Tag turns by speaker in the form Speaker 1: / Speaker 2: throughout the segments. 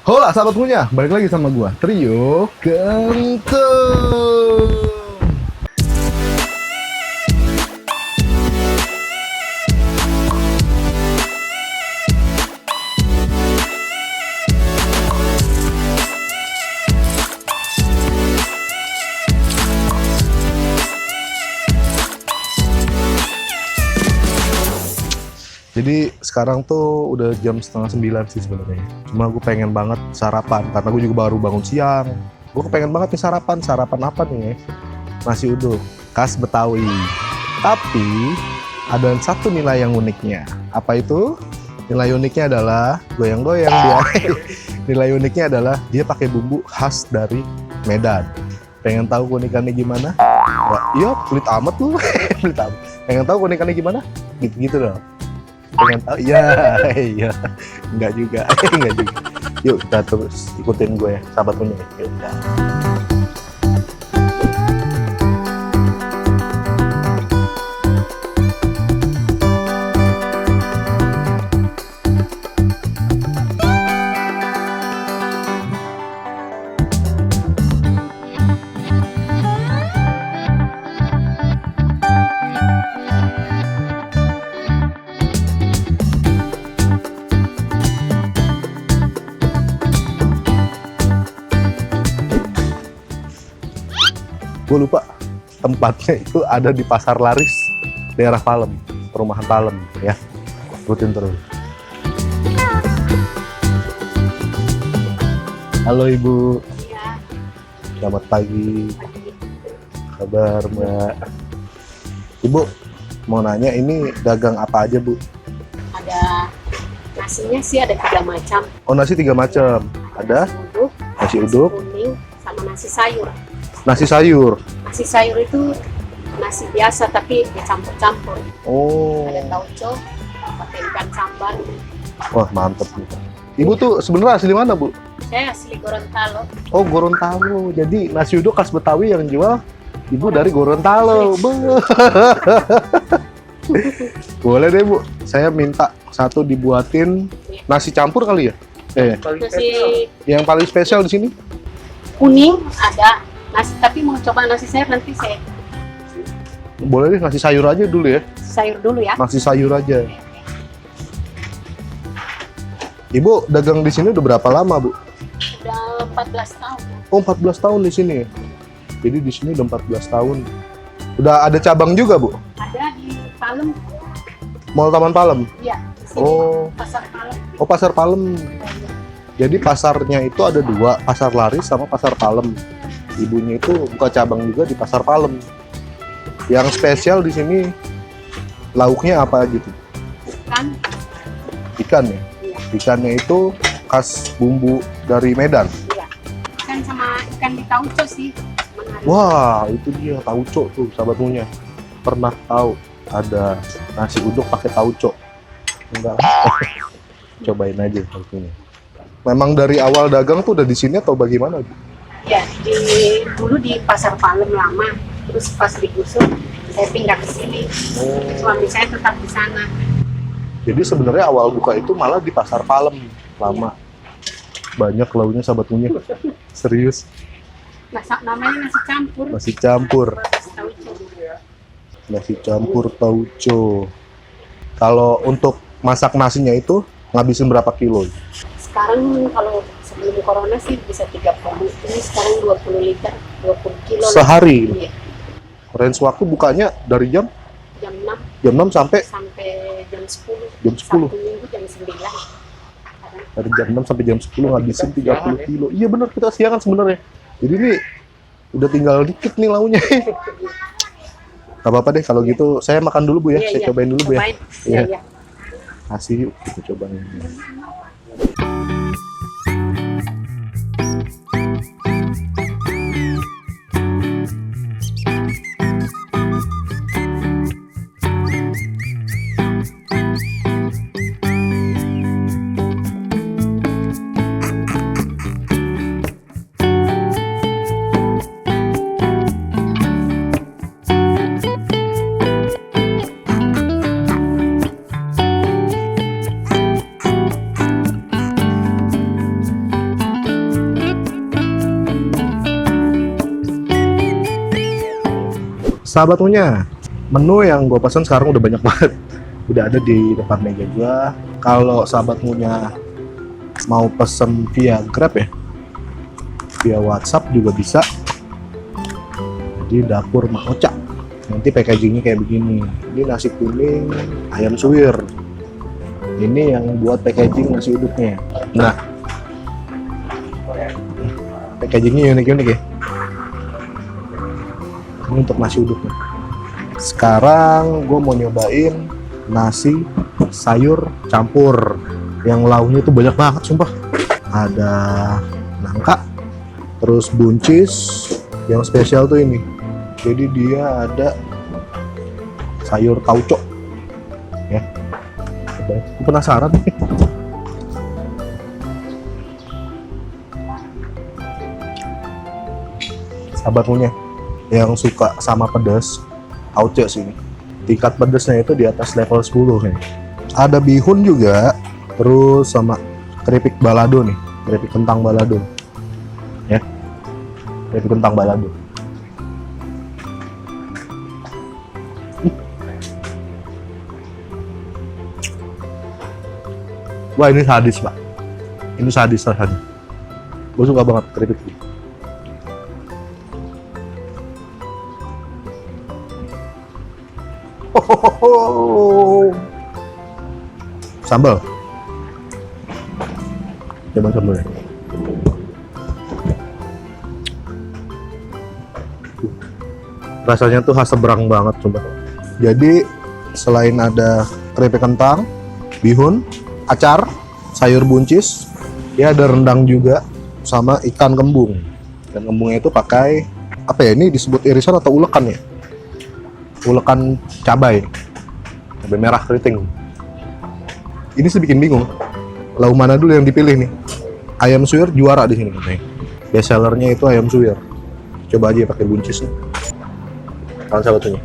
Speaker 1: Hola sahabat punya, balik lagi sama gua Trio Kentung. Jadi sekarang tuh udah jam 8:30 sih sebenarnya. Cuma gue pengen banget sarapan karena gue juga baru bangun siang. Gue pengen banget nih sarapan. Sarapan apa nih? Nasi uduk khas Betawi. Tapi ada satu nilai yang uniknya. Apa itu? Nilai uniknya adalah goyang-goyang dia. Nilai uniknya adalah dia pakai bumbu khas dari Medan. Pengen tahu keunikannya gimana? Iya, pelit amat lu. Pelit amat. Pengen tahu keunikannya gimana? Gitu-gitu dong. Pengen tahu? Iya. Enggak juga. Enggak juga. Yuk kita terus ikutin gue ya, sahabat punya. Yuk. Gue lupa tempatnya itu ada di Pasar Laris, daerah Palem, perumahan Palem ya. Rutin terus. Halo Ibu.
Speaker 2: Iya.
Speaker 1: Selamat pagi. Kabar Mbak. Ibu, mau nanya ini dagang apa aja Bu?
Speaker 2: Ada nasinya sih ada 3 macam.
Speaker 1: Oh nasi 3 macam. Ada nasi uduk,
Speaker 2: kuning, sama nasi sayur.
Speaker 1: nasi sayur.
Speaker 2: Nasi sayur itu nasi biasa tapi dicampur-campur.
Speaker 1: Oh,
Speaker 2: Ada tauco, pakai ikan sambal.
Speaker 1: wah mantep nih. Ibu tuh sebenarnya asli mana Bu?
Speaker 2: Saya asli Gorontalo.
Speaker 1: Oh Gorontalo. Jadi nasi uduk khas Betawi yang jual Ibu dari Gorontalo. Beuh. Boleh deh Bu. Saya minta satu dibuatin nasi campur kali ya.
Speaker 2: Nasi
Speaker 1: Yang paling spesial di sini.
Speaker 2: kuning ada nasi, tapi mau coba nasi sayur nanti saya
Speaker 1: Boleh deh nasi sayur aja dulu ya.
Speaker 2: sayur dulu ya.
Speaker 1: Nasi sayur aja. Ibu dagang di sini udah berapa lama Bu?
Speaker 2: Udah 14 tahun.
Speaker 1: Oh 14 tahun di sini. Jadi di sini udah 14 tahun. Udah ada cabang juga Bu?
Speaker 2: Ada di Palem.
Speaker 1: Mall Taman Palem.
Speaker 2: Iya, di sini.
Speaker 1: Oh.
Speaker 2: Pasar Palem.
Speaker 1: Oh Pasar Palem. Jadi pasarnya itu ada 2, Pasar Laris sama Pasar Palem. Ibunya itu buka cabang juga di Pasar Palem. Yang spesial di sini lauknya apa gitu?
Speaker 2: Kan?
Speaker 1: Ikan ya.
Speaker 2: Iya.
Speaker 1: Ikannya itu khas bumbu dari Medan.
Speaker 2: Iya. Ikan sama ikan di tauco sih. Menarik.
Speaker 1: Wah, itu dia tauco tuh sahabatnya. Pernah tahu ada nasi uduk pakai tauco? Enggak. Cobain aja tauconya. Memang dari awal dagang tuh udah di sini atau bagaimana?
Speaker 2: Ya, dulu di Pasar Palem lama, terus pas digusur, saya pindah ke sini. Suami saya tetap di sana.
Speaker 1: Jadi sebenarnya awal buka itu malah di Pasar Palem lama. Banyak launya sahabatnya. Serius.
Speaker 2: Namanya nasi campur.
Speaker 1: Nasi campur.
Speaker 2: Nasi tauco.
Speaker 1: Nasi campur tauco. Kalau untuk masak nasinya itu ngabisin berapa kilo?
Speaker 2: Sekarang kalau sebelum corona sih bisa 30. Ini sekarang 20 liter, 20 kilo.
Speaker 1: Sehari?
Speaker 2: Iya,
Speaker 1: Range waktu bukanya dari jam
Speaker 2: jam 6
Speaker 1: sampai
Speaker 2: sampai jam 10.
Speaker 1: jam 10.
Speaker 2: Sabtu Minggu jam 9.
Speaker 1: Dari jam 6 sampai jam 10 ngabisin 30 kilo. Iya bener, kita siangan sebenarnya. Jadi ini udah tinggal dikit nih launya. Gak apa-apa deh kalau gitu. Saya makan dulu Bu ya. Saya cobain dulu Bu ya.
Speaker 2: Cobain. Iya, iya.
Speaker 1: Kasih yuk kita cobain. Sahabat punya, menu yang gue pesan sekarang udah banyak banget. Udah ada di depan meja gue. Kalau sahabat punya mau pesen via Grab ya, via WhatsApp juga bisa. Di dapur Mak Oca. Nanti packagingnya kayak begini. Ini nasi kuning, ayam suwir. Ini yang buat packaging nasi uduknya. Nah, packagingnya unik-unik ya. Ini untuk nasi uduknya. Sekarang gue mau nyobain nasi sayur campur yang lauknya itu banyak banget sumpah. Ada nangka, terus buncis, yang spesial tuh ini. Jadi dia ada sayur tauco ya. Gue penasaran nih. Sahabat punya yang suka sama pedas, tauco sih. Tingkat pedasnya itu di atas level 10 nih. Ada bihun juga, terus sama keripik balado nih, keripik kentang balado. Ya. Keripik kentang balado. Wah, ini sadis, Pak. Ini sadis rasanya. Gue suka banget keripik ini. Sambal. Coba sambalnya. Rasanya tuh khas Seberang banget coba. Jadi selain ada keripik kentang, bihun, acar, sayur buncis, dia ada rendang juga sama ikan kembung. Dan kembungnya itu pakai apa ya? Ini disebut irisan atau ulekan ya? Ulekan cabai merah keriting. Ini sih bikin bingung. Lauk mana dulu yang dipilih nih? Ayam suwir juara di sini katanya. Best sellernya itu ayam suwir. Coba aja pakai buncis nih. Kalian sahabatnya.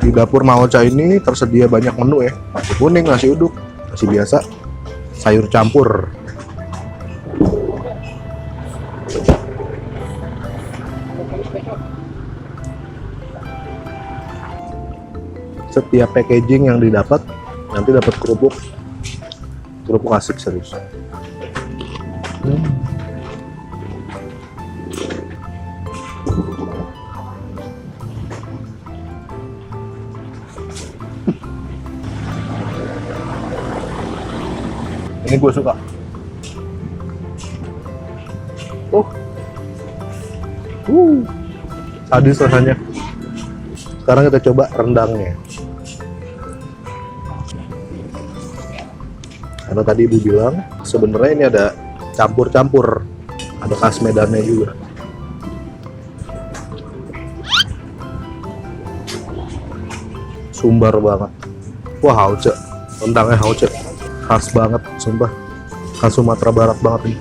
Speaker 1: Di dapur Mak Oca ini tersedia banyak menu ya. Nasi kuning, nasi uduk, nasi biasa, sayur campur. Setiap packaging yang didapat nanti dapat kerupuk asik serius. Ini gue suka. Sadis rasanya. Sekarang kita coba rendangnya. Karena tadi ibu bilang sebenarnya ini ada campur-campur, ada khas Medannya juga. Sumbar banget. Wah, hauce. Rendangnya hauce. Khas banget, sumpah. Khas Sumatera Barat banget ini.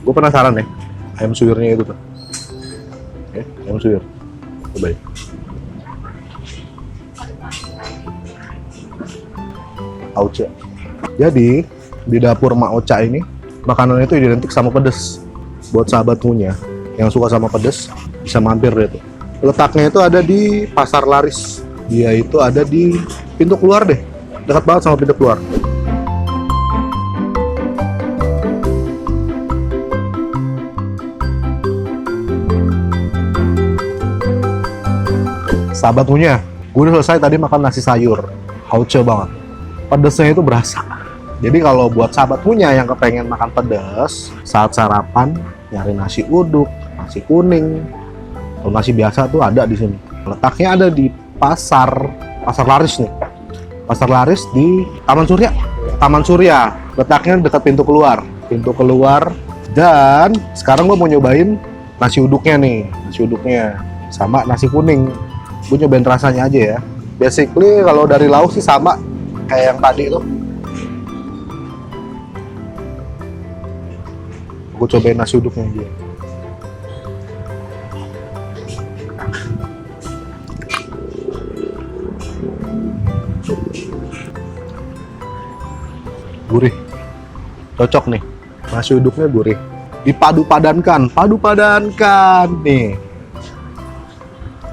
Speaker 1: Gue penasaran ya, ayam suwirnya itu tuh. Oke, ayam suwir. Coba ya. Auca. Jadi di dapur Mak Oca ini makanan itu identik sama pedes. Buat sahabat punya yang suka sama pedes bisa mampir deh tuh. Letaknya itu ada di Pasar Laris. Dia itu ada di pintu keluar deh. Dekat banget sama pintu keluar. Sahabat punya, gue udah selesai tadi makan nasi sayur. Hauce banget. Pedesnya itu berasa. Jadi kalau buat sahabat punya yang kepengen makan pedas saat sarapan, nyari nasi uduk, nasi kuning, kalau nasi biasa tuh ada di sini. Letaknya ada di pasar Laris nih. Pasar Laris di Taman Surya. Taman Surya. Letaknya dekat pintu keluar. Pintu keluar. Dan sekarang gue mau nyobain nasi uduknya nih. Nasi uduknya sama nasi kuning. Gue nyobain rasanya aja ya. Basically kalau dari lauk sih sama kayak yang tadi tuh. Gue cobain nasi uduknya aja. Gurih, cocok nih. Nasi uduknya gurih. Dipadu-padankan nih.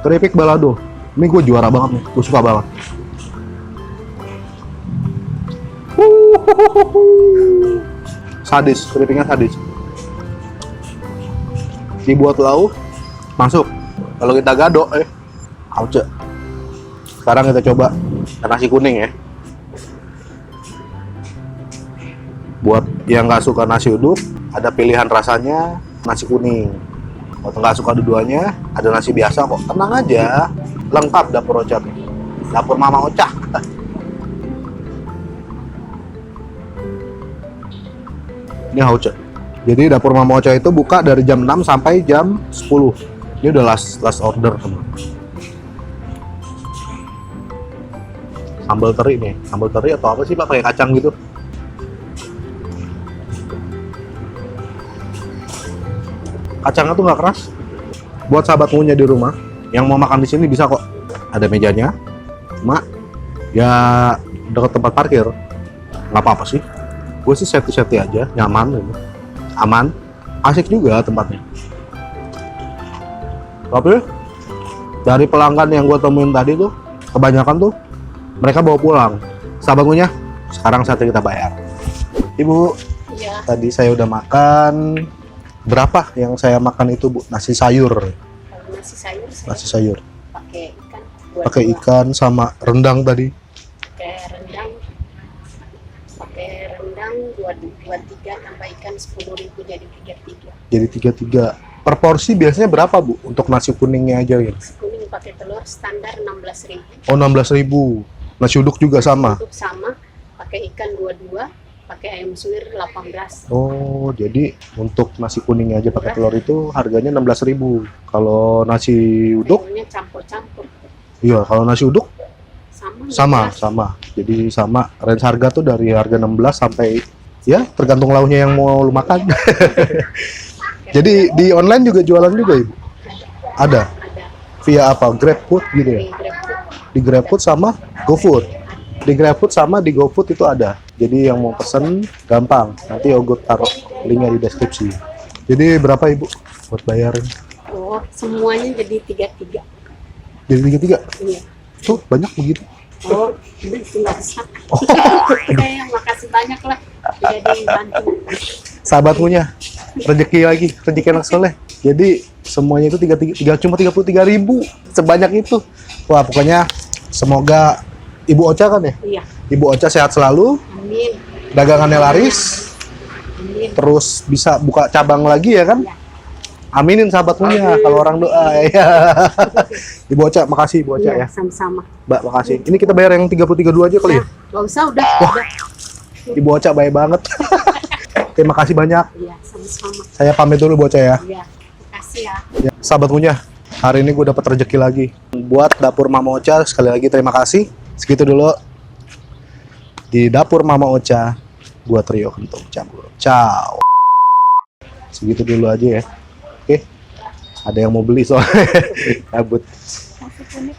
Speaker 1: Keripik balado. Ini gue juara banget nih, gue suka banget. Sadis, keripiknya sadis. Dibuat lauk, masuk. Kalau kita gado, auce. Sekarang kita coba nasi kuning ya. Buat yang nggak suka nasi uduk, ada pilihan rasanya nasi kuning. Kalau nggak suka dua-duanya, ada nasi biasa kok. Tenang aja, lengkap dapur Ocha nih. Dapur Mama Ocha. Ini Ocha. Jadi dapur Mama Ocha itu buka dari jam 6 sampai jam 10. Ini udah last order teman. Sambal teri nih, sambal teri atau apa sih Pak, pakai kacang gitu. Kacangnya tuh nggak keras. Buat sahabat punya di rumah yang mau makan di sini bisa kok. Ada mejanya, cuma ya dekat tempat parkir. Nggak apa-apa sih. Gue sih safety aja, nyaman, gitu. Aman, asik juga tempatnya. Tapi dari pelanggan yang gue temuin tadi tuh, kebanyakan tuh mereka bawa pulang. Sahabat punya, sekarang saatnya kita bayar. Ibu,
Speaker 2: Iya.
Speaker 1: tadi saya udah makan. Berapa yang saya makan itu Bu? Nasi sayur.
Speaker 2: Kalau nasi sayur saya
Speaker 1: Nasi sayur.
Speaker 2: pakai ikan.
Speaker 1: Pakai ikan sama rendang tadi.
Speaker 2: Pakai rendang 23 tambah ikan 10.000 jadi 33.
Speaker 1: Jadi 33. Per porsi biasanya berapa Bu? Untuk nasi kuningnya aja gitu.
Speaker 2: Nasi kuning pakai telur standar 16.000.
Speaker 1: Oh 16.000. Nasi uduk juga sama.
Speaker 2: Untuk sama pakai ikan 22, pakai ayam suwir 18.
Speaker 1: Oh, jadi untuk nasi kuningnya aja pakai telur itu harganya 16.000. Kalau nasi uduk,
Speaker 2: Menunya campur-campur.
Speaker 1: iya, kalau nasi uduk
Speaker 2: Sama.
Speaker 1: sama. Jadi sama, range harga tuh dari harga 16 sampai ya tergantung lauknya yang mau lu makan. Jadi di online juga jualan juga Ibu? Ada.
Speaker 2: Ada
Speaker 1: Via apa? GrabFood gitu ya?
Speaker 2: di GrabFood.
Speaker 1: Di GrabFood sama GoFood. Di GrabFood sama di GoFood itu ada. Jadi yang mau pesen gampang. Nanti Yogut taruh linknya di deskripsi. Jadi berapa Ibu buat bayarin?
Speaker 2: Oh, semuanya jadi 33.
Speaker 1: Jadi 33?
Speaker 2: Iya.
Speaker 1: Tuh banyak begitu.
Speaker 2: Oh, itu nggak bisa. Makasih banyak lah. Jadi bantu.
Speaker 1: Sahabat punya rezeki lagi, rezeki anak soleh. Jadi semuanya itu cuma 33.000 sebanyak itu. Wah pokoknya semoga Ibu Ocha kan ya?
Speaker 2: Iya.
Speaker 1: Ibu Ocha sehat selalu,
Speaker 2: Amin.
Speaker 1: dagangannya laris,
Speaker 2: Amin.
Speaker 1: terus bisa buka cabang lagi ya kan?
Speaker 2: Iya.
Speaker 1: Aminin sahabat punya kalau orang doa ya. Ibu Ocha, makasih Ibu Ocha
Speaker 2: Iya,
Speaker 1: ya.
Speaker 2: sama-sama.
Speaker 1: Mbak makasih. Ini kita bayar yang 33.2 aja kali ya?
Speaker 2: Nah, nggak usah udah.
Speaker 1: Ibu Ocha baik banget. Terima kasih banyak.
Speaker 2: Iya, sama-sama.
Speaker 1: Saya pamit dulu Bu Ocha ya.
Speaker 2: Iya. Makasih ya.
Speaker 1: Ya, sahabat punya, hari ini gue dapat rezeki lagi. Buat dapur Mama Ocha, sekali lagi terima kasih. Segitu dulu di dapur Mama Ocha. Gua Trio Kentung Campur. Ciao. Segitu dulu aja ya. Oke. Ada yang mau beli soalnya. Cabut.
Speaker 2: Nasi kuning.